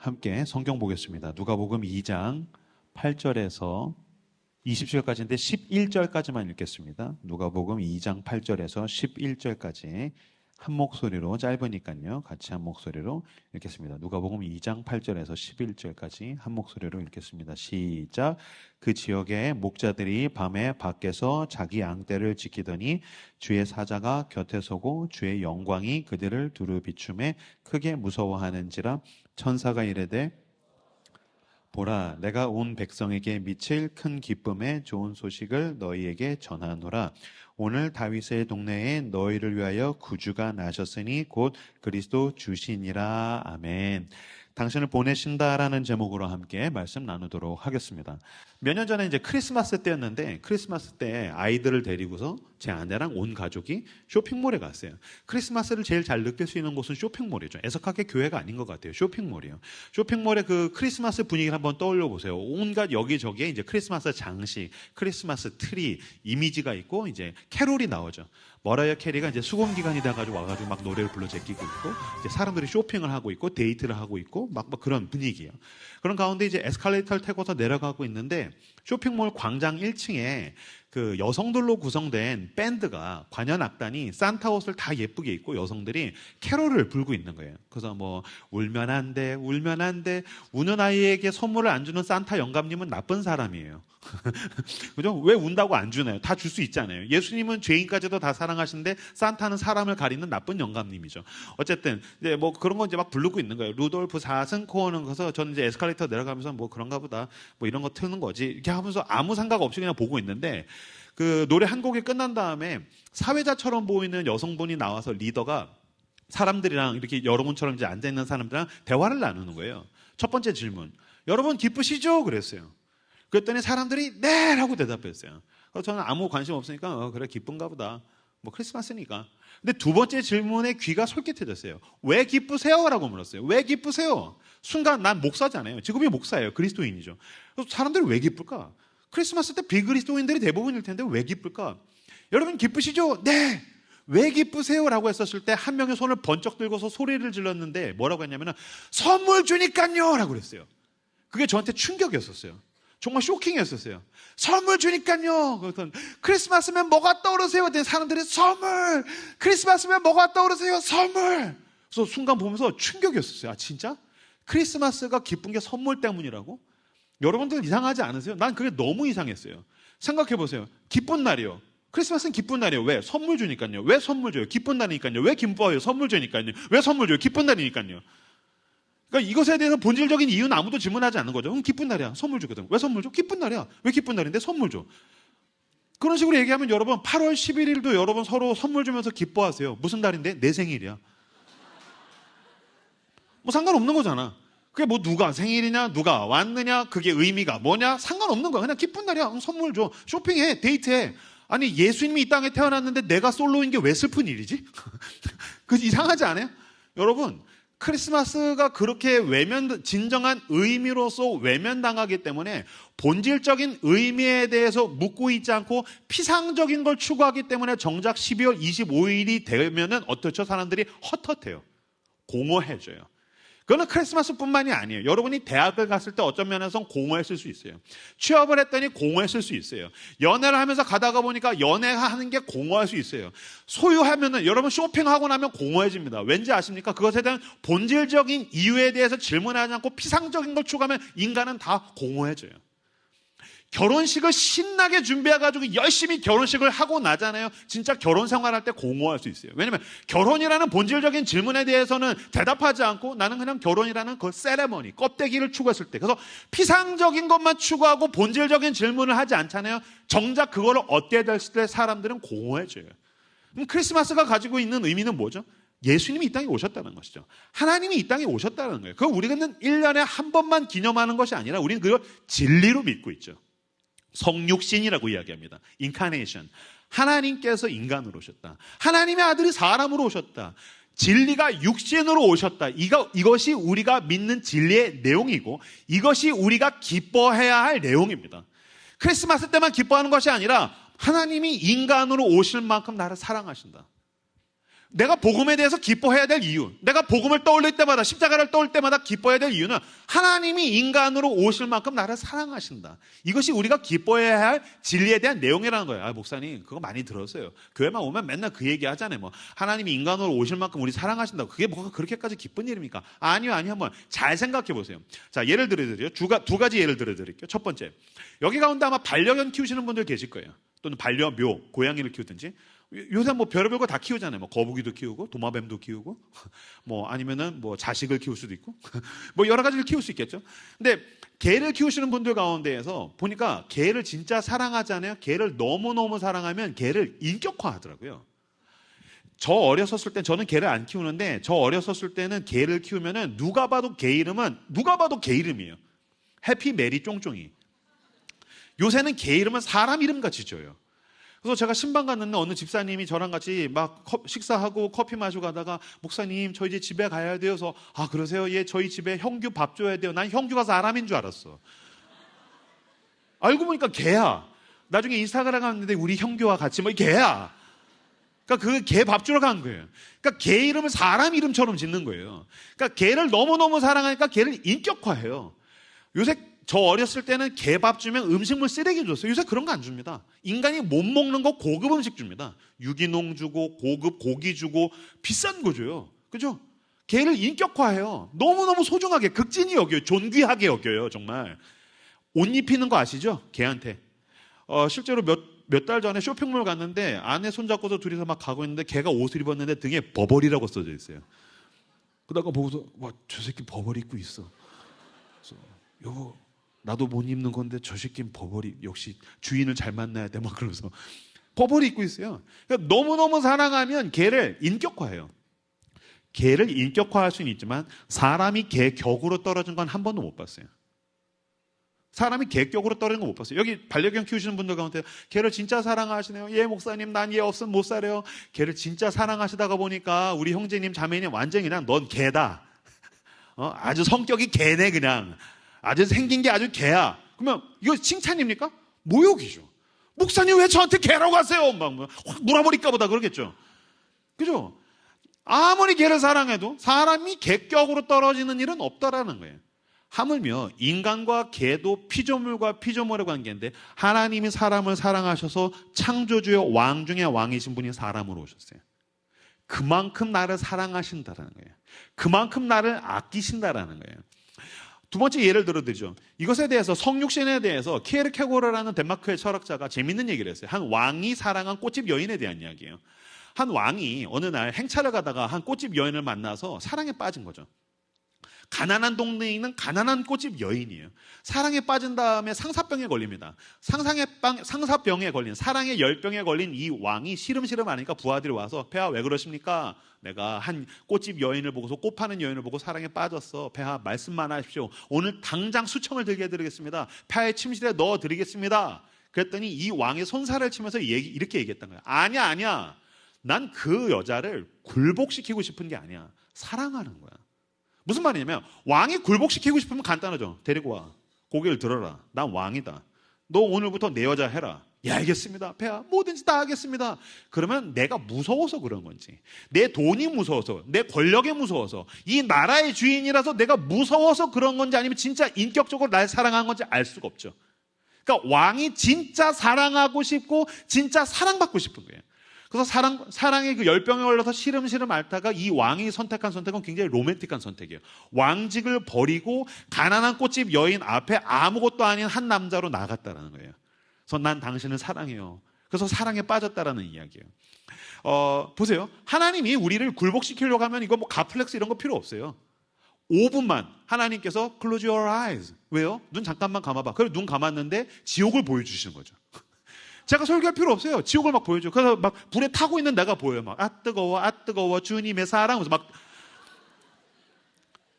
함께 성경 보겠습니다. 누가복음 2장 8절에서 20절까지인데 11절까지만 읽겠습니다. 누가복음 2장 8절에서 11절까지 한 목소리로, 짧으니까요. 같이 한 목소리로 읽겠습니다. 누가복음 2장 8절에서 11절까지 한 목소리로 읽겠습니다. 시작. 그 지역의 목자들이 밤에 밖에서 자기 양떼를 지키더니 주의 사자가 곁에 서고 주의 영광이 그들을 두루 비추매 크게 무서워하는지라. 천사가 이르되 보라, 내가 온 백성에게 미칠 큰 기쁨의 좋은 소식을 너희에게 전하노라. 오늘 다윗의 동네에 너희를 위하여 구주가 나셨으니 곧 그리스도 주시니라. 아멘. 당신을 보내신다라는 제목으로 함께 말씀 나누도록 하겠습니다. 몇 년 전에 이제 크리스마스 때였는데, 크리스마스 때 아이들을 데리고서 제 아내랑 온 가족이 쇼핑몰에 갔어요. 크리스마스를 제일 잘 느낄 수 있는 곳은 쇼핑몰이죠. 애석하게 교회가 아닌 것 같아요. 쇼핑몰이요. 쇼핑몰의 그 크리스마스 분위기를 한번 떠올려 보세요. 온갖 여기저기에 이제 크리스마스 장식, 크리스마스 트리, 이미지가 있고 이제 캐롤이 나오죠. 머라이어 캐리가 이제 수공 기간이 돼가지고 와가지고 막 노래를 불러 제끼고 있고, 이제 사람들이 쇼핑을 하고 있고, 데이트를 하고 있고, 막 그런 분위기예요. 그런 가운데 이제 에스컬레이터를 타고서 내려가고 있는데, 쇼핑몰 광장 1층에 그 여성들로 구성된 밴드가, 관현악단이 산타 옷을 다 예쁘게 입고 여성들이 캐롤을 불고 있는 거예요. 그래서 뭐 울면 안 돼, 울면 안 돼, 우는 아이에게 선물을 안 주는 산타 영감님은 나쁜 사람이에요. 그죠? 왜 운다고 안 주나요? 다 줄 수 있잖아요. 예수님은 죄인까지도 다 사랑하시는데 산타는 사람을 가리는 나쁜 영감님이죠. 어쨌든 이제 뭐 그런 거 이제 막 부르고 있는 거예요. 루돌프 사슴코어는 그래서 저는 이제 에스컬레이터 내려가면서 뭐 그런가 보다, 뭐 이런 거 트는 거지 이렇게 하면서 아무 생각 없이 그냥 보고 있는데, 그 노래 한 곡이 끝난 다음에 사회자처럼 보이는 여성분이 나와서 리더가 사람들이랑 이렇게 여러분처럼 이제 앉아있는 사람들이랑 대화를 나누는 거예요. 첫 번째 질문, 여러분 기쁘시죠? 그랬어요. 그랬더니 사람들이 네! 라고 대답했어요. 그래서 저는 아무 관심 없으니까 그래 기쁜가 보다, 뭐 크리스마스니까. 근데 두 번째 질문에 귀가 솔깃해졌어요. 왜 기쁘세요? 라고 물었어요. 왜 기쁘세요? 순간 난 목사잖아요. 직업이 목사예요. 그리스도인이죠. 그래서 사람들이 왜 기쁠까? 크리스마스 때 비그리스도인들이 대부분일 텐데 왜 기쁠까? 여러분 기쁘시죠? 네! 왜 기쁘세요? 라고 했었을 때 한 명의 손을 번쩍 들고서 소리를 질렀는데 뭐라고 했냐면 선물 주니까요! 라고 그랬어요. 그게 저한테 충격이었었어요. 정말 쇼킹이었었어요. 선물 주니까요. 그랬더니 크리스마스면 뭐가 떠오르세요? 그랬더니 사람들이 선물! 크리스마스면 뭐가 떠오르세요? 선물! 그래서 순간 보면서 충격이었었어요. 아 진짜? 크리스마스가 기쁜 게 선물 때문이라고? 여러분들 이상하지 않으세요? 난 그게 너무 이상했어요. 생각해보세요. 기쁜 날이요. 크리스마스는 기쁜 날이에요. 왜? 선물 주니까요. 왜 선물 줘요? 기쁜 날이니까요. 왜 기뻐요? 선물 주니까요. 왜 선물 줘요? 기쁜 날이니까요. 그러니까 이것에 대해서 본질적인 이유는 아무도 질문하지 않는 거죠. 기쁜 날이야. 선물 주거든. 왜 선물 줘? 기쁜 날이야. 왜 기쁜 날인데 선물 줘? 그런 식으로 얘기하면 여러분 8월 11일도 여러분 서로 선물 주면서 기뻐하세요. 무슨 날인데? 내 생일이야. 뭐 상관없는 거잖아. 그게 뭐 누가 생일이냐, 누가 왔느냐, 그게 의미가 뭐냐, 상관없는 거야. 그냥 기쁜 날이야. 선물 줘. 쇼핑해. 데이트해. 아니 예수님이 이 땅에 태어났는데 내가 솔로인 게 왜 슬픈 일이지? 그 이상하지 않아요? 여러분 크리스마스가 그렇게 진정한 의미로서 외면당하기 때문에 본질적인 의미에 대해서 묻고 있지 않고 피상적인 걸 추구하기 때문에 정작 12월 25일이 되면은 어떻죠? 사람들이 헛헛해요. 공허해져요. 그거는 크리스마스뿐만이 아니에요. 여러분이 대학을 갔을 때 어떤 면에서는 공허했을 수 있어요. 취업을 했더니 공허했을 수 있어요. 연애를 하면서 가다가 보니까 연애하는 게 공허할 수 있어요. 소유하면은 여러분 쇼핑하고 나면 공허해집니다. 왠지 아십니까? 그것에 대한 본질적인 이유에 대해서 질문하지 않고 피상적인 걸 추구하면 인간은 다 공허해져요. 결혼식을 신나게 준비해가지고 열심히 결혼식을 하고 나잖아요. 진짜 결혼 생활할 때 공허할 수 있어요. 왜냐면 결혼이라는 본질적인 질문에 대해서는 대답하지 않고 나는 그냥 결혼이라는 그 세레머니, 껍데기를 추구했을 때, 그래서 피상적인 것만 추구하고 본질적인 질문을 하지 않잖아요. 정작 그거를 얻게 됐을 때 사람들은 공허해져요. 그럼 크리스마스가 가지고 있는 의미는 뭐죠? 예수님이 이 땅에 오셨다는 것이죠. 하나님이 이 땅에 오셨다는 거예요. 그거 우리는 1년에 한 번만 기념하는 것이 아니라 우리는 그걸 진리로 믿고 있죠. 성육신이라고 이야기합니다. 인카네이션. 하나님께서 인간으로 오셨다. 하나님의 아들이 사람으로 오셨다. 진리가 육신으로 오셨다. 이것이 우리가 믿는 진리의 내용이고 이것이 우리가 기뻐해야 할 내용입니다. 크리스마스 때만 기뻐하는 것이 아니라 하나님이 인간으로 오실 만큼 나를 사랑하신다. 내가 복음에 대해서 기뻐해야 될 이유, 내가 복음을 떠올릴 때마다, 십자가를 떠올릴 때마다 기뻐해야 될 이유는 하나님이 인간으로 오실 만큼 나를 사랑하신다. 이것이 우리가 기뻐해야 할 진리에 대한 내용이라는 거예요. 아, 목사님 그거 많이 들었어요. 교회만 오면 맨날 그 얘기 하잖아요. 뭐 하나님이 인간으로 오실 만큼 우리 사랑하신다고. 그게 뭐가 그렇게까지 기쁜 일입니까? 아니요. 한번 잘 생각해 보세요. 자, 예를 들어드려요. 두 가지 예를 들어드릴게요. 첫 번째, 여기 가운데 아마 반려견 키우시는 분들 계실 거예요. 또는 반려묘, 고양이를 키우든지. 요새 뭐 별의별 거 다 키우잖아요. 뭐 거북이도 키우고 도마뱀도 키우고 뭐 아니면은 뭐 자식을 키울 수도 있고 뭐 여러 가지를 키울 수 있겠죠. 근데 개를 키우시는 분들 가운데에서 보니까 개를 진짜 사랑하잖아요. 개를 너무너무 사랑하면 개를 인격화하더라고요. 저 어렸었을 때, 저는 개를 안 키우는데 저 어렸었을 때는 개를 키우면은 누가 봐도 개 이름은 누가 봐도 개 이름이에요. 해피 메리 쫑쫑이. 요새는 개 이름은 사람 이름 같이 지어요. 그래서 제가 신방 갔는데 어느 집사님이 저랑 같이 막 식사하고 커피 마시고 가다가, 목사님 저 이제 집에 가야 돼서. 아, 그러세요? 예, 저희 집에 형규 밥 줘야 돼요. 난 형규가 사람인 줄 알았어. 알고 보니까 개야. 나중에 인스타그램 갔는데 우리 형규와 같이 뭐 개야. 그러니까 그 개 밥 주러 간 거예요. 그러니까 개 이름을 사람 이름처럼 짓는 거예요. 그러니까 개를 너무너무 사랑하니까 개를 인격화해요. 요새 저 어렸을 때는 개밥 주면 음식물 쓰레기 줬어요. 요새 그런 거 안 줍니다. 인간이 못 먹는 거 고급 음식 줍니다. 유기농 주고 고급 고기 주고 비싼 거 줘요. 그죠? 개를 인격화해요. 너무너무 소중하게, 극진히 여겨요. 존귀하게 여겨요. 정말. 옷 입히는 거 아시죠? 개한테. 실제로 몇 달 전에 쇼핑몰 갔는데 아내 손잡고서 둘이서 막 가고 있는데 개가 옷을 입었는데 등에 버버리라고 써져 있어요. 그러다가 보고서, 와, 저 새끼 버버리 입고 있어. 그래서 여보, 나도 못 입는 건데 저 새끼는 버버리, 역시 주인을 잘 만나야 돼, 막 그러면서 버버리 입고 있어요. 그러니까 너무너무 사랑하면 개를 인격화해요. 개를 인격화할 수는 있지만 사람이 개 격으로 떨어진 건 한 번도 못 봤어요. 사람이 개 격으로 떨어진 거 못 봤어요. 여기 반려견 키우시는 분들 가운데 개를 진짜 사랑하시네요. 예, 목사님 난 얘 없으면 못 살아요. 개를 진짜 사랑하시다가 보니까 우리 형제님 자매님 완전히 그냥 넌 개다. 아주 성격이 개네. 그냥 아주 생긴 게 아주 개야. 그러면 이거 칭찬입니까? 모욕이죠. 목사님 왜 저한테 개라고 하세요? 막 확 물어버릴까 보다 그러겠죠. 그죠? 아무리 개를 사랑해도 사람이 개격으로 떨어지는 일은 없다라는 거예요. 하물며 인간과 개도 피조물과 피조물의 관계인데 하나님이 사람을 사랑하셔서 창조주의 왕 중에 왕이신 분이 사람으로 오셨어요. 그만큼 나를 사랑하신다라는 거예요. 그만큼 나를 아끼신다라는 거예요. 두 번째 예를 들어드리죠. 이것에 대해서, 성육신에 대해서 키에르케고르라는 덴마크의 철학자가 재밌는 얘기를 했어요. 한 왕이 사랑한 꽃집 여인에 대한 이야기예요. 한 왕이 어느 날 행차를 가다가 한 꽃집 여인을 만나서 사랑에 빠진 거죠. 가난한 동네에 있는 가난한 꽃집 여인이에요. 사랑에 빠진 다음에 상사병에 걸립니다. 상사병에 걸린, 사랑의 열병에 걸린 이 왕이 시름시름 하니까 부하들이 와서, 폐하 왜 그러십니까? 내가 한 꽃집 여인을 보고서, 꽃 파는 여인을 보고 사랑에 빠졌어. 폐하 말씀만 하십시오. 오늘 당장 수청을 들게 해드리겠습니다. 폐하의 침실에 넣어드리겠습니다. 그랬더니 이 왕의 손살을 치면서 이렇게 얘기했던 거예요. 아니야. 난 그 여자를 굴복시키고 싶은 게 아니야. 사랑하는 거야. 무슨 말이냐면, 왕이 굴복시키고 싶으면 간단하죠. 데리고 와. 고개를 들어라. 난 왕이다. 너 오늘부터 내 여자 해라. 예, 알겠습니다. 폐하, 뭐든지 다 하겠습니다. 그러면 내가 무서워서 그런 건지, 내 돈이 무서워서, 내 권력이 무서워서, 이 나라의 주인이라서 내가 무서워서 그런 건지, 아니면 진짜 인격적으로 날 사랑한 건지 알 수가 없죠. 그러니까 왕이 진짜 사랑하고 싶고 진짜 사랑받고 싶은 거예요. 그래서 사랑의 그 열병에 걸려서 시름시름 앓다가 이 왕이 선택한 선택은 굉장히 로맨틱한 선택이에요. 왕직을 버리고 가난한 꽃집 여인 앞에 아무것도 아닌 한 남자로 나갔다라는 거예요. 그래서 난 당신을 사랑해요. 그래서 사랑에 빠졌다라는 이야기예요. 보세요. 하나님이 우리를 굴복시키려고 하면 이거 뭐 가플렉스 이런 거 필요 없어요. 5분만 하나님께서 close your eyes. 왜요? 눈 잠깐만 감아봐. 그래서 눈 감았는데 지옥을 보여주시는 거죠. 제가 설교할 필요 없어요. 지옥을 막 보여줘요. 그래서 막 불에 타고 있는 내가 보여요. 막, 아 뜨거워, 주님의 사랑. 그래서 막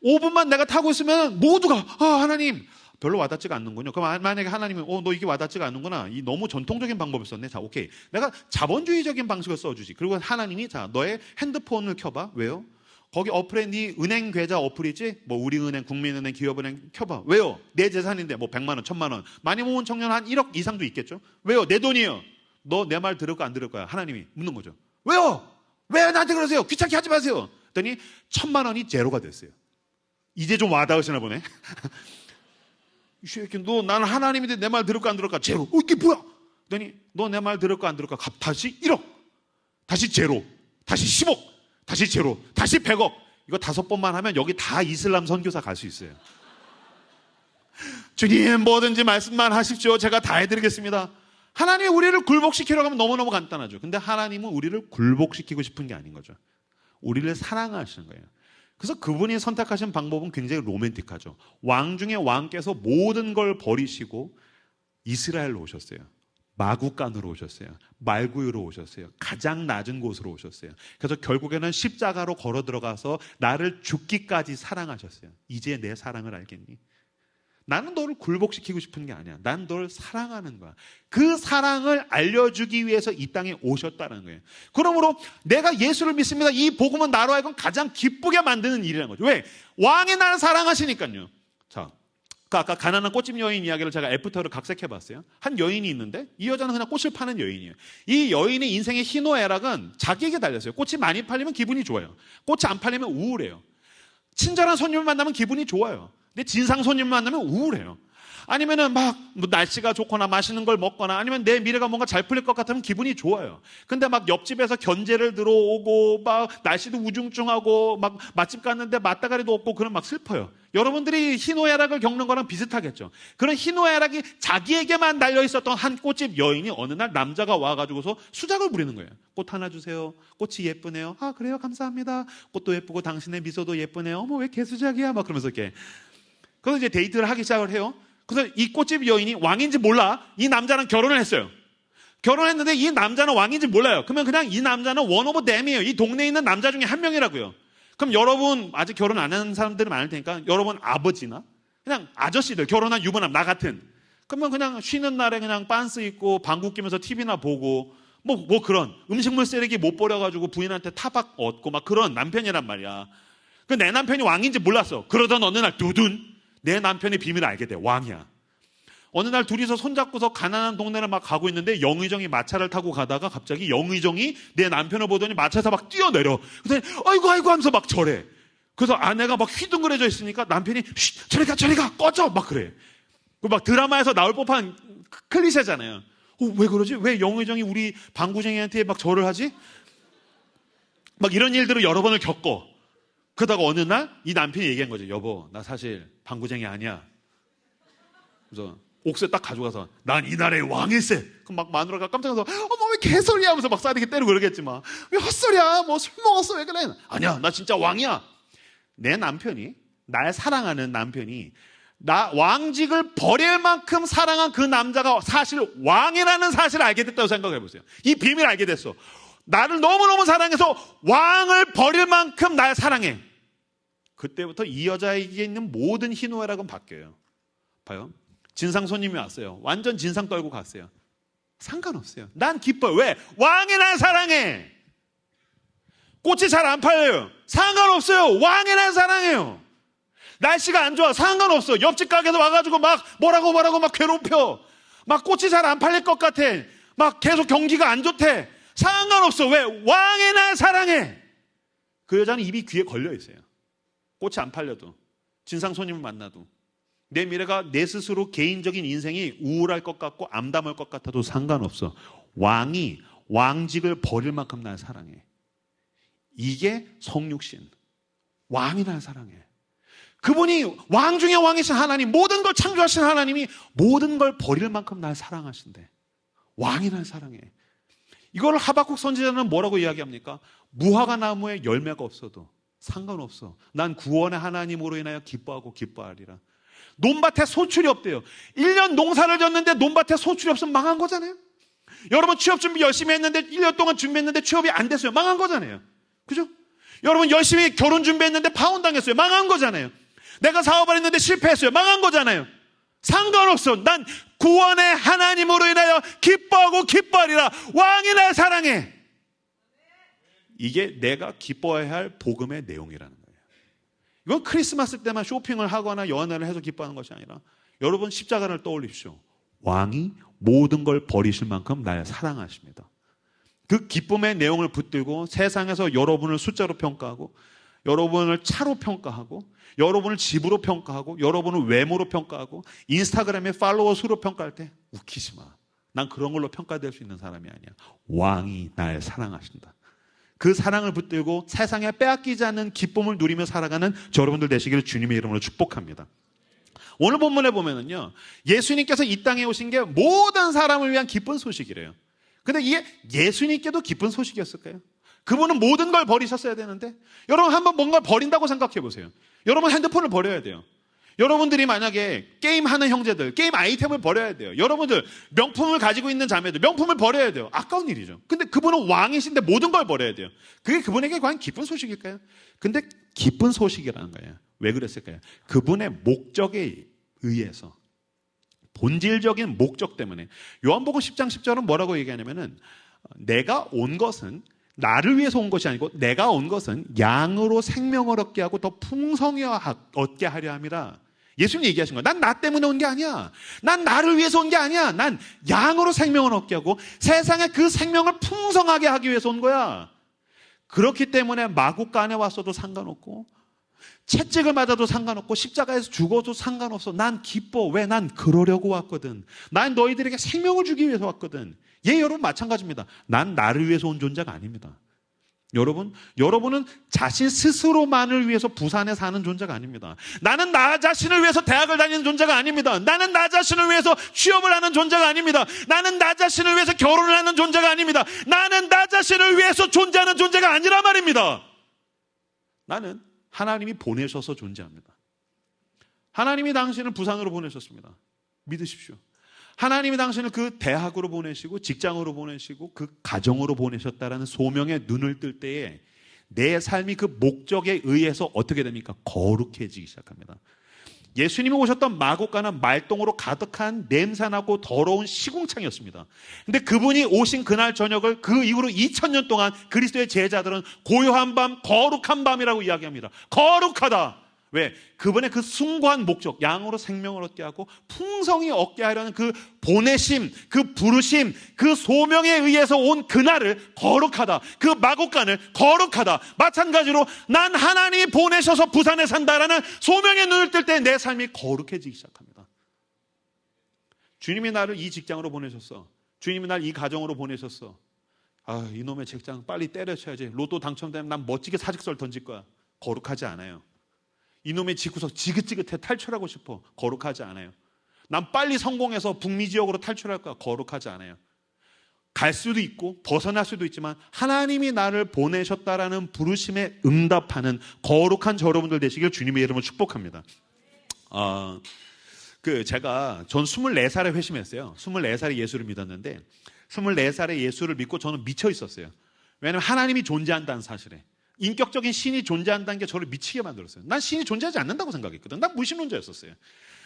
5분만 내가 타고 있으면 모두가, 하나님, 별로 와닿지가 않는군요. 그럼 만약에 하나님이, 너 이게 와닿지가 않는구나. 이 너무 전통적인 방법을 썼네. 자, 오케이. 내가 자본주의적인 방식을 써주지. 그리고 하나님이, 자, 너의 핸드폰을 켜봐. 왜요? 거기 어플에 네 은행 계좌 어플이지? 뭐 우리은행, 국민은행, 기업은행 켜봐. 왜요? 내 재산인데 뭐 100만 원, 1000만 원. 많이 모은 청년 한 1억 이상도 있겠죠? 왜요? 내 돈이에요. 너 내 말 들을 거 안 들을 거야? 하나님이 묻는 거죠. 왜요? 왜 나한테 그러세요? 귀찮게 하지 마세요. 그랬더니 1,000만 원이 제로가 됐어요. 이제 좀 와닿으시나 보네. 이 새끼, 너 나는 하나님인데 내 말 들을까 안 들을까? 제로. 이게 뭐야? 그랬더니 너 내 말 들을까 안 들을까? 다시 1억, 다시 제로, 다시 10억, 다시 제로, 다시 100억. 이거 5번만 하면 여기 다 이슬람 선교사 갈 수 있어요. 주님, 뭐든지 말씀만 하십시오. 제가 다 해드리겠습니다. 하나님이 우리를 굴복시키려고 하면 너무너무 간단하죠. 근데 하나님은 우리를 굴복시키고 싶은 게 아닌 거죠. 우리를 사랑하시는 거예요. 그래서 그분이 선택하신 방법은 굉장히 로맨틱하죠. 왕 중에 왕께서 모든 걸 버리시고 이스라엘로 오셨어요. 마구간으로 오셨어요. 말구유로 오셨어요. 가장 낮은 곳으로 오셨어요. 그래서 결국에는 십자가로 걸어 들어가서 나를 죽기까지 사랑하셨어요. 이제 내 사랑을 알겠니? 나는 너를 굴복시키고 싶은 게 아니야. 난 너를 사랑하는 거야. 그 사랑을 알려주기 위해서 이 땅에 오셨다는 거예요. 그러므로 내가 예수를 믿습니다. 이 복음은 나로 하여금 가장 기쁘게 만드는 일이라는 거죠. 왜? 왕이 나를 사랑하시니까요. 자, 아까 가난한 꽃집 여인 이야기를 제가 애프터를 각색해봤어요. 한 여인이 있는데 이 여자는 그냥 꽃을 파는 여인이에요. 이 여인의 인생의 희노애락은 자기에게 달렸어요. 꽃이 많이 팔리면 기분이 좋아요. 꽃이 안 팔리면 우울해요. 친절한 손님을 만나면 기분이 좋아요. 근데 진상 손님 만나면 우울해요. 아니면은 막 뭐 날씨가 좋거나 맛있는 걸 먹거나 아니면 내 미래가 뭔가 잘 풀릴 것 같으면 기분이 좋아요. 근데 막 옆집에서 견제를 들어오고 막 날씨도 우중충하고 막 맛집 갔는데 맛다가리도 없고 그럼 막 슬퍼요. 여러분들이 희노애락을 겪는 거랑 비슷하겠죠. 그런 희노애락이 자기에게만 달려 있었던 한 꽃집 여인이 어느 날 남자가 와가지고서 수작을 부리는 거예요. 꽃 하나 주세요. 꽃이 예쁘네요. 아, 그래요? 감사합니다. 꽃도 예쁘고 당신의 미소도 예쁘네요. 어머, 왜 개수작이야? 막 그러면서 이렇게. 그래서 이제 데이트를 하기 시작을 해요. 그래서 이 꽃집 여인이 왕인지 몰라. 이 남자랑 결혼을 했어요. 결혼했는데 이 남자는 왕인지 몰라요. 그러면 그냥 이 남자는 원 오브 댐이에요. 이 동네에 있는 남자 중에 한 명이라고요. 그럼 여러분 아직 결혼 안 한 사람들이 많을 테니까 여러분 아버지나 그냥 아저씨들 결혼한 유부남 나 같은 그러면 그냥 쉬는 날에 그냥 빤스 입고 방구 끼면서 TV나 보고 뭐 그런 음식물 쓰레기 못 버려가지고 부인한테 타박 얻고 막 그런 남편이란 말이야. 그 내 남편이 왕인지 몰랐어. 그러던 어느 날 두둔 내 남편의 비밀을 알게 돼. 왕이야. 어느 날 둘이서 손잡고서 가난한 동네를 막 가고 있는데 영의정이 마차를 타고 가다가 갑자기 영의정이 내 남편을 보더니 마차에서 막 뛰어내려. 그래서 아이고 하면서 막 절해. 그래서 아내가 막 휘둥그레져 있으니까 남편이 저리 가 꺼져 막 그래. 그 막 드라마에서 나올 법한 클리셰잖아요. 왜 그러지? 왜 영의정이 우리 방구쟁이한테 막 절을 하지? 막 이런 일들을 여러 번을 겪어. 그러다가 어느 날 이 남편이 얘기한 거죠. 여보, 나 사실 방구쟁이 아니야. 그래서 옥새 딱 가져가서 난 이 나라의 왕일세. 그럼 막 마누라가 깜짝 놀라서 어머 왜 개소리야 하면서 막 싸대기 때리고 그러겠지만 왜 헛소리야? 뭐 술 먹었어 왜 그래? 아니야, 나 진짜 왕이야. 내 남편이 날 사랑하는 남편이 나 왕직을 버릴 만큼 사랑한 그 남자가 사실 왕이라는 사실을 알게 됐다고 생각해 보세요. 이 비밀을 알게 됐어. 나를 너무너무 사랑해서 왕을 버릴 만큼 날 사랑해. 그때부터 이 여자에게 있는 모든 희노애락은 바뀌어요. 봐요. 진상 손님이 왔어요. 완전 진상 떨고 갔어요. 상관없어요. 난 기뻐요. 왜? 왕이 날 사랑해. 꽃이 잘 안 팔려요. 상관없어요. 왕이 날 사랑해요. 날씨가 안 좋아. 상관없어. 옆집 가게에서 와가지고 막 뭐라고 막 괴롭혀. 막 꽃이 잘 안 팔릴 것 같아. 막 계속 경기가 안 좋대. 상관없어. 왜? 왕이 날 사랑해. 그 여자는 입이 귀에 걸려 있어요. 꽃이 안 팔려도, 진상 손님을 만나도, 내 미래가 내 스스로 개인적인 인생이 우울할 것 같고 암담할 것 같아도 상관없어. 왕이 왕직을 버릴 만큼 날 사랑해. 이게 성육신. 왕이 날 사랑해. 그분이 왕 중에 왕이신 하나님, 모든 걸 창조하신 하나님이 모든 걸 버릴 만큼 날 사랑하신대. 왕이 날 사랑해. 이걸 하박국 선지자는 뭐라고 이야기합니까? 무화과 나무에 열매가 없어도 상관없어. 난 구원의 하나님으로 인하여 기뻐하고 기뻐하리라. 논밭에 소출이 없대요. 1년 농사를 졌는데 논밭에 소출이 없으면 망한 거잖아요. 여러분 취업 준비 열심히 했는데 1년 동안 준비했는데 취업이 안 됐어요. 망한 거잖아요. 그죠? 여러분 열심히 결혼 준비했는데 파혼당했어요. 망한 거잖아요. 내가 사업을 했는데 실패했어요. 망한 거잖아요. 상관없어. 난 구원의 하나님으로 인하여 기뻐하고 기뻐하리라. 왕이 날 사랑해. 이게 내가 기뻐해야 할 복음의 내용이라는 거예요. 이건 크리스마스 때만 쇼핑을 하거나 연애를 해서 기뻐하는 것이 아니라 여러분 십자가를 떠올리십시오. 왕이 모든 걸 버리실 만큼 날 사랑하십니다. 그 기쁨의 내용을 붙들고 세상에서 여러분을 숫자로 평가하고, 여러분을 차로 평가하고, 여러분을 집으로 평가하고, 여러분을 외모로 평가하고, 인스타그램에 팔로워 수로 평가할 때 웃기지 마. 난 그런 걸로 평가될 수 있는 사람이 아니야. 왕이 날 사랑하신다. 그 사랑을 붙들고 세상에 빼앗기지 않는 기쁨을 누리며 살아가는 여러분들 되시기를 주님의 이름으로 축복합니다. 오늘 본문에 보면은요, 예수님께서 이 땅에 오신 게 모든 사람을 위한 기쁜 소식이래요. 근데 이게 예수님께도 기쁜 소식이었을까요? 그분은 모든 걸 버리셨어야 되는데, 여러분 한번 뭔가를 버린다고 생각해 보세요. 여러분 핸드폰을 버려야 돼요. 여러분들이 만약에 게임하는 형제들, 게임 아이템을 버려야 돼요. 여러분들 명품을 가지고 있는 자매들, 명품을 버려야 돼요. 아까운 일이죠. 근데 그분은 왕이신데 모든 걸 버려야 돼요. 그게 그분에게 과연 기쁜 소식일까요? 근데 기쁜 소식이라는 거예요. 왜 그랬을까요? 그분의 목적에 의해서, 본질적인 목적 때문에. 요한복음 10장 10절은 뭐라고 얘기하냐면은, 내가 온 것은 나를 위해서 온 것이 아니고 내가 온 것은 양으로 생명을 얻게 하고 더 풍성히 얻게 하려 함이라. 예수님이 얘기하신 거야. 난 나 때문에 온 게 아니야. 난 나를 위해서 온 게 아니야. 난 양으로 생명을 얻게 하고 세상에 그 생명을 풍성하게 하기 위해서 온 거야. 그렇기 때문에 마구간에 왔어도 상관없고, 채찍을 맞아도 상관없고, 십자가에서 죽어도 상관없어. 난 기뻐. 왜? 난 그러려고 왔거든. 난 너희들에게 생명을 주기 위해서 왔거든. 예, 여러분 마찬가지입니다. 난 나를 위해서 온 존재가 아닙니다. 여러분은 자신 스스로만을 위해서 부산에 사는 존재가 아닙니다. 나는 나 자신을 위해서 대학을 다니는 존재가 아닙니다. 나는 나 자신을 위해서 취업을 하는 존재가 아닙니다. 나는 나 자신을 위해서 결혼을 하는 존재가 아닙니다. 나는 나 자신을 위해서 존재하는 존재가 아니란 말입니다. 나는 하나님이 보내셔서 존재합니다. 하나님이 당신을 부산으로 보내셨습니다. 믿으십시오. 하나님이 당신을 그 대학으로 보내시고 직장으로 보내시고 그 가정으로 보내셨다라는 소명에 눈을 뜰 때에 내 삶이 그 목적에 의해서 어떻게 됩니까? 거룩해지기 시작합니다. 예수님이 오셨던 마곡간은 말똥으로 가득한 냄새나고 더러운 시궁창이었습니다. 근데 그분이 오신 그날 저녁을 그 이후로 2000년 동안 그리스도의 제자들은 고요한 밤, 거룩한 밤이라고 이야기합니다. 거룩하다. 왜? 그분의 그 숭고한 목적, 양으로 생명을 얻게 하고 풍성히 얻게 하려는 그 보내심, 그 부르심, 그 소명에 의해서 온 그날을 거룩하다. 그 마곡간을 거룩하다. 마찬가지로 난 하나님이 보내셔서 부산에 산다라는 소명에 눈을 뜰 때 내 삶이 거룩해지기 시작합니다. 주님이 나를 이 직장으로 보내셨어. 주님이 날 이 가정으로 보내셨어. 아, 이놈의 직장 빨리 때려쳐야지. 로또 당첨되면 난 멋지게 사직서를 던질 거야. 거룩하지 않아요. 이놈의 집구석 지긋지긋해 탈출하고 싶어. 거룩하지 않아요. 난 빨리 성공해서 북미 지역으로 탈출할 거야. 거룩하지 않아요. 갈 수도 있고 벗어날 수도 있지만 하나님이 나를 보내셨다라는 부르심에 응답하는 거룩한 여러분들 되시길 주님의 이름으로 축복합니다. 전 24살에 회심했어요. 24살에 예수를 믿었는데 24살에 예수를 믿고 저는 미쳐 있었어요. 왜냐하면 하나님이 존재한다는 사실에. 인격적인 신이 존재한다는 게 저를 미치게 만들었어요. 난 신이 존재하지 않는다고 생각했거든. 난 무신론자였었어요.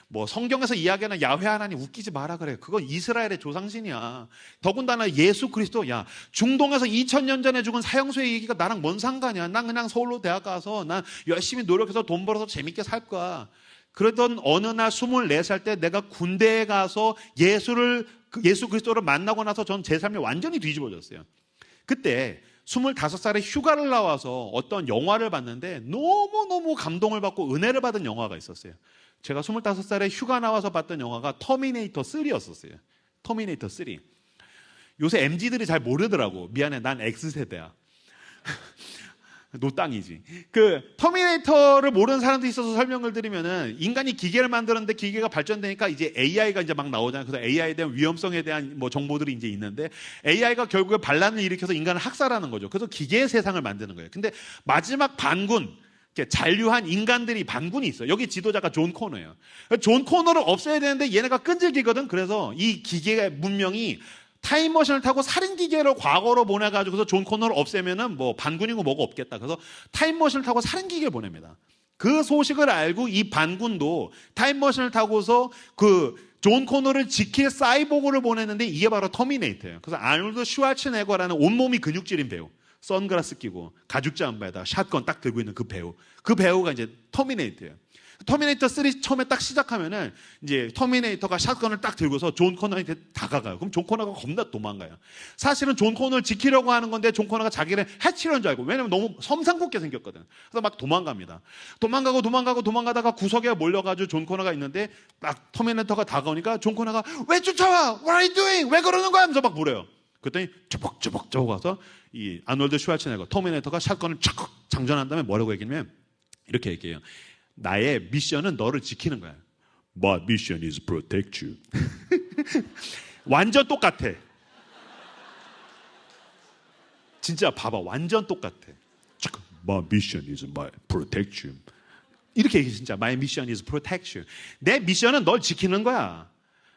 뭐 성경에서 이야기하는 야훼 하나님 웃기지 마라 그래. 그건 이스라엘의 조상신이야. 더군다나 예수 그리스도, 야 중동에서 2000년 전에 죽은 사형수의 얘기가 나랑 뭔 상관이야. 난 그냥 서울로 대학 가서 난 열심히 노력해서 돈 벌어서 재밌게 살 거야. 그러던 어느 날 24살 때 내가 군대에 가서 예수 그리스도를 만나고 나서 전 제 삶이 완전히 뒤집어졌어요. 그때 25살에 휴가를 나와서 어떤 영화를 봤는데 너무너무 감동을 받고 은혜를 받은 영화가 있었어요. 제가 25살에 휴가 나와서 봤던 영화가 터미네이터 3였었어요. 터미네이터 3. 요새 MZ들이 잘 모르더라고. 미안해, 난 X세대야. 노땅이지. 그 터미네이터를 모르는 사람들이 있어서 설명을 드리면은 인간이 기계를 만들었는데 기계가 발전되니까 이제 AI가 이제 막 나오잖아요. 그래서 AI에 대한 위험성에 대한 뭐 정보들이 이제 있는데 AI가 결국에 반란을 일으켜서 인간을 학살하는 거죠. 그래서 기계의 세상을 만드는 거예요. 근데 마지막 반군, 잔류한 인간들이 반군이 있어요. 여기 지도자가 존 코너예요. 존 코너를 없애야 되는데 얘네가 끈질기거든. 그래서 이 기계의 문명이 타임머신을 타고 살인기계를 과거로 보내가지고서 존 코너를 없애면은 뭐 반군이고 뭐고 없겠다. 그래서 타임머신을 타고 살인기계를 보냅니다. 그 소식을 알고 이 반군도 타임머신을 타고서 그 존 코너를 지킬 사이보그를 보냈는데 이게 바로 터미네이터예요. 그래서 아놀드 슈왈츠네거라는 온몸이 근육질인 배우, 선글라스 끼고 가죽 잠바에다 샷건 딱 들고 있는 그 배우가 이제 터미네이터예요. 터미네이터 3 처음에 딱 시작하면은 이제 터미네이터가 샷건을 딱 들고서 존 코너한테 다가가요. 그럼 존 코너가 겁나 도망가요. 사실은 존 코너를 지키려고 하는 건데 존 코너가 자기를 해치려는 줄 알고, 왜냐면 너무 섬상궂게 생겼거든. 그래서 막 도망갑니다. 도망가다가 구석에 몰려가지고 존 코너가 있는데 딱 터미네이터가 다가오니까 존 코너가 왜 쫓아와? What are you doing? 왜 그러는 거야? 하면서 막 물어요. 그랬더니 쪼벅쪼벅 와서 이 아놀드 슈왈츠네거 터미네이터가 샷건을 촥 장전한 다음에 뭐라고 얘기하냐면 이렇게 얘기해요. 나의 미션은 너를 지키는 거야. My mission is protect you. 완전 똑같아. 진짜 봐봐. 완전 똑같아. My mission is my protect you. 이렇게 얘기해 진짜. My mission is protect you. 내 미션은 널 지키는 거야.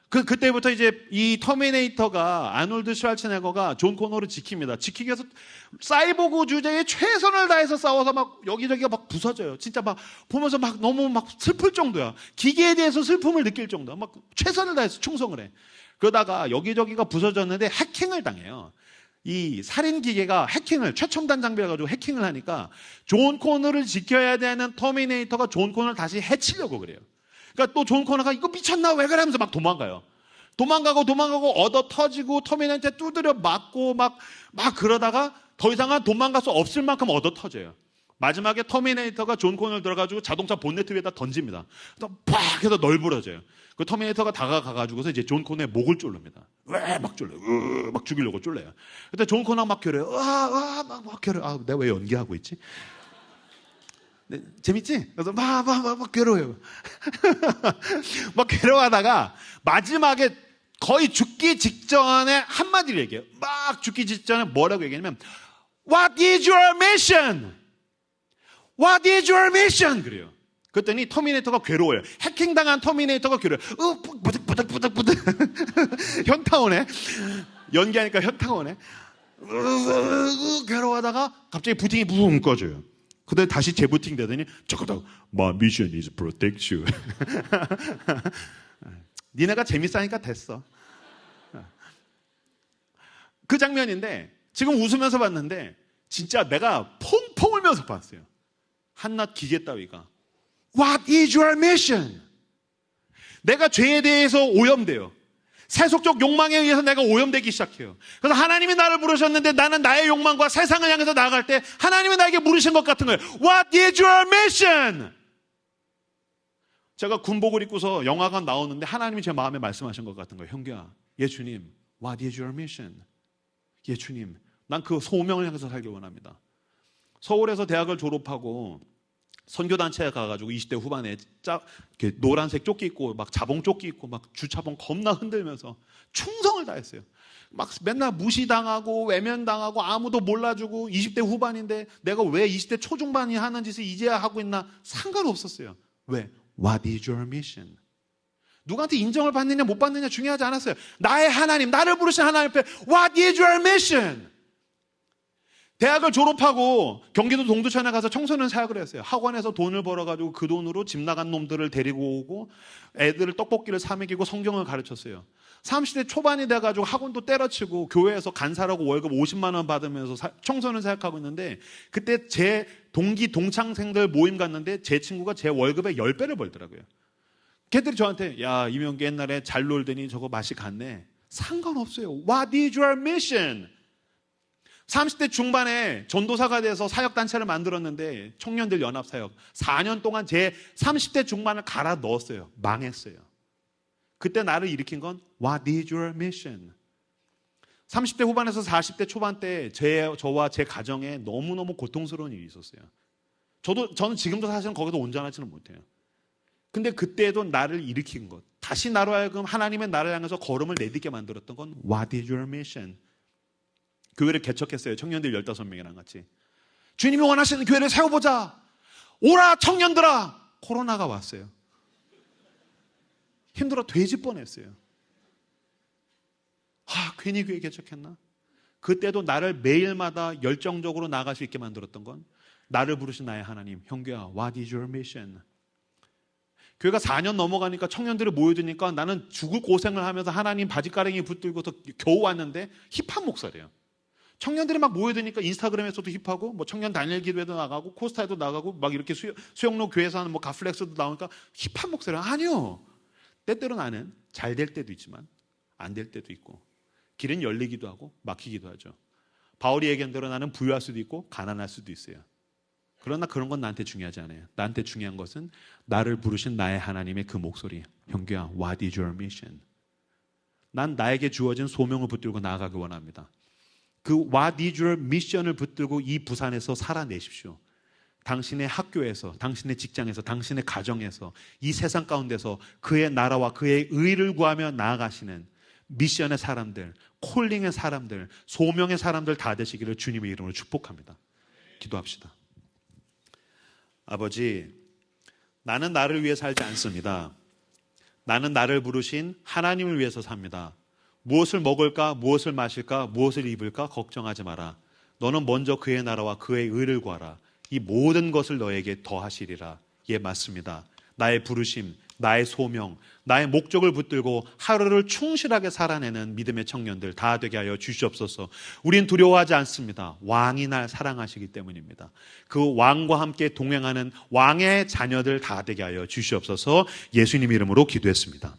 그때부터 이제 이 터미네이터가 아놀드 슈왈츠네거가 존 코너를 지킵니다. 지키기 위해서 사이보그 주제에 최선을 다해서 싸워서 막 여기저기가 막 부서져요. 진짜 막 보면서 막 너무 막 슬플 정도야. 기계에 대해서 슬픔을 느낄 정도야. 막 최선을 다해서 충성을 해. 그러다가 여기저기가 부서졌는데 해킹을 당해요. 이 살인 기계가 해킹을 최첨단 장비를 가지고 해킹을 하니까 존 코너를 지켜야 되는 터미네이터가 존 코너를 다시 해치려고 그래요. 그러니까 또 존 코너가 이거 미쳤나 왜 그래 하면서 막 도망가요. 도망가고 얻어 터지고 터미네이터에 두드려 맞고 막 그러다가 더 이상은 도망갈 수 없을 만큼 얻어 터져요. 마지막에 터미네이터가 존 코너를 들어가지고 자동차 본네트 위에다 던집니다. 그래서 팍 해서 널브러져요. 그 터미네이터가 다가가가지고서 이제 존 코너의 목을 쫄릅니다. 왜 막 쫄려요? 막 죽이려고 쫄려요. 그때 존 코너가 막 겨래요. 막 겨래요. 내가 왜 연기하고 있지? 네, 재밌지? 그래서 막 괴로워요. 막 괴로워하다가 마지막에 거의 죽기 직전에 한마디를 얘기해요. 막 죽기 직전에 뭐라고 얘기하냐면 What is your mission? What is your mission? 그래요. 그랬더니 터미네이터가 괴로워요. 해킹당한 터미네이터가 괴로워요. 부득 현타 오네. 연기하니까 현타 오네. 괴로워하다가 갑자기 부팅이 붕 꺼져요. 그다음에 다시 재부팅 되더니 저거다. My mission is protect you. 니네가 재밌으니까 됐어. 그 장면인데 지금 웃으면서 봤는데 진짜 내가 펑펑 울면서 봤어요. 한낱 기계 따위가 What is your mission? 내가 죄에 대해서 오염돼요. 세속적 욕망에 의해서 내가 오염되기 시작해요. 그래서 하나님이 나를 부르셨는데 나는 나의 욕망과 세상을 향해서 나아갈 때 하나님이 나에게 물으신 것 같은 거예요. What is your mission? 제가 군복을 입고서 영화관 나오는데 하나님이 제 마음에 말씀하신 것 같은 거예요. 형규야, 예수님, What is your mission? 예수님, 난 그 소명을 향해서 살기 원합니다. 서울에서 대학을 졸업하고 선교단체에 가가지고 20대 후반에 이렇게 노란색 조끼 입고 막 자봉 조끼 입고 막 주차봉 겁나 흔들면서 충성을 다했어요. 막 맨날 무시당하고 외면당하고 아무도 몰라주고 20대 후반인데 내가 왜 20대 초중반이 하는 짓을 이제야 하고 있나 상관없었어요. 왜? What is your mission? 누구한테 인정을 받느냐 못 받느냐 중요하지 않았어요. 나의 하나님, 나를 부르신 하나님 앞에 What is your mission? 대학을 졸업하고 경기도 동두천에 가서 청소년 사역을 했어요. 학원에서 돈을 벌어가지고 그 돈으로 집 나간 놈들을 데리고 오고 애들을 떡볶이를 사 먹이고 성경을 가르쳤어요. 30대 초반이 돼가지고 학원도 때려치고 교회에서 간사라고 월급 50만 원 받으면서 청소년 사역하고 있는데 그때 제 동기 동창생들 모임 갔는데 제 친구가 제 월급의 10배를 벌더라고요. 걔들이 저한테 야 이명기 옛날에 잘 놀더니 저거 맛이 갔네. 상관없어요. What is your mission? 30대 중반에 전도사가 돼서 사역단체를 만들었는데 청년들 연합사역 4년 동안 제 30대 중반을 갈아 넣었어요. 망했어요. 그때 나를 일으킨 건 What is your mission? 30대 후반에서 40대 초반 때 저와 제 가정에 너무너무 고통스러운 일이 있었어요. 저는 지금도 사실은 거기서 온전하지는 못해요. 근데 그때도 나를 일으킨 것, 다시 나로 하여금 하나님의 나를 향해서 걸음을 내딛게 만들었던 건 What is your mission? 교회를 개척했어요. 청년들 15명이랑 같이. 주님이 원하시는 교회를 세워보자. 오라 청년들아. 코로나가 왔어요. 힘들어 돼지 뻔했어요. 괜히 교회 개척했나? 그때도 나를 매일마다 열정적으로 나아갈 수 있게 만들었던 건 나를 부르신 나의 하나님. 형규야, what is your mission? 교회가 4년 넘어가니까 청년들이 모여드니까 나는 죽을 고생을 하면서 하나님 바지가랑이 붙들고서 겨우 왔는데 힙한 목소리예요. 청년들이 막 모여드니까 인스타그램에서도 힙하고 뭐 청년 단일 기도회도 나가고 코스타에도 나가고 막 이렇게 수영로 교회에서 하는 뭐 가플렉스도 나오니까 힙한 목소리. 아니요. 때때로 나는 잘 될 때도 있지만 안 될 때도 있고 길은 열리기도 하고 막히기도 하죠. 바울이 얘기한 대로 나는 부유할 수도 있고 가난할 수도 있어요. 그러나 그런 건 나한테 중요하지 않아요. 나한테 중요한 것은 나를 부르신 나의 하나님의 그 목소리. 형규야, what is your mission? 난 나에게 주어진 소명을 붙들고 나아가기 원합니다. 그 what is your mission을 붙들고 이 부산에서 살아내십시오. 당신의 학교에서, 당신의 직장에서, 당신의 가정에서, 이 세상 가운데서 그의 나라와 그의 의를 구하며 나아가시는 미션의 사람들, 콜링의 사람들, 소명의 사람들 다 되시기를 주님의 이름으로 축복합니다. 기도합시다. 아버지, 나는 나를 위해 살지 않습니다. 나는 나를 부르신 하나님을 위해서 삽니다. 무엇을 먹을까, 무엇을 마실까, 무엇을 입을까 걱정하지 마라. 너는 먼저 그의 나라와 그의 의를 구하라. 이 모든 것을 너에게 더하시리라. 예, 맞습니다. 나의 부르심, 나의 소명, 나의 목적을 붙들고 하루를 충실하게 살아내는 믿음의 청년들 다 되게 하여 주시옵소서. 우린 두려워하지 않습니다. 왕이 날 사랑하시기 때문입니다. 그 왕과 함께 동행하는 왕의 자녀들 다 되게 하여 주시옵소서. 예수님 이름으로 기도했습니다.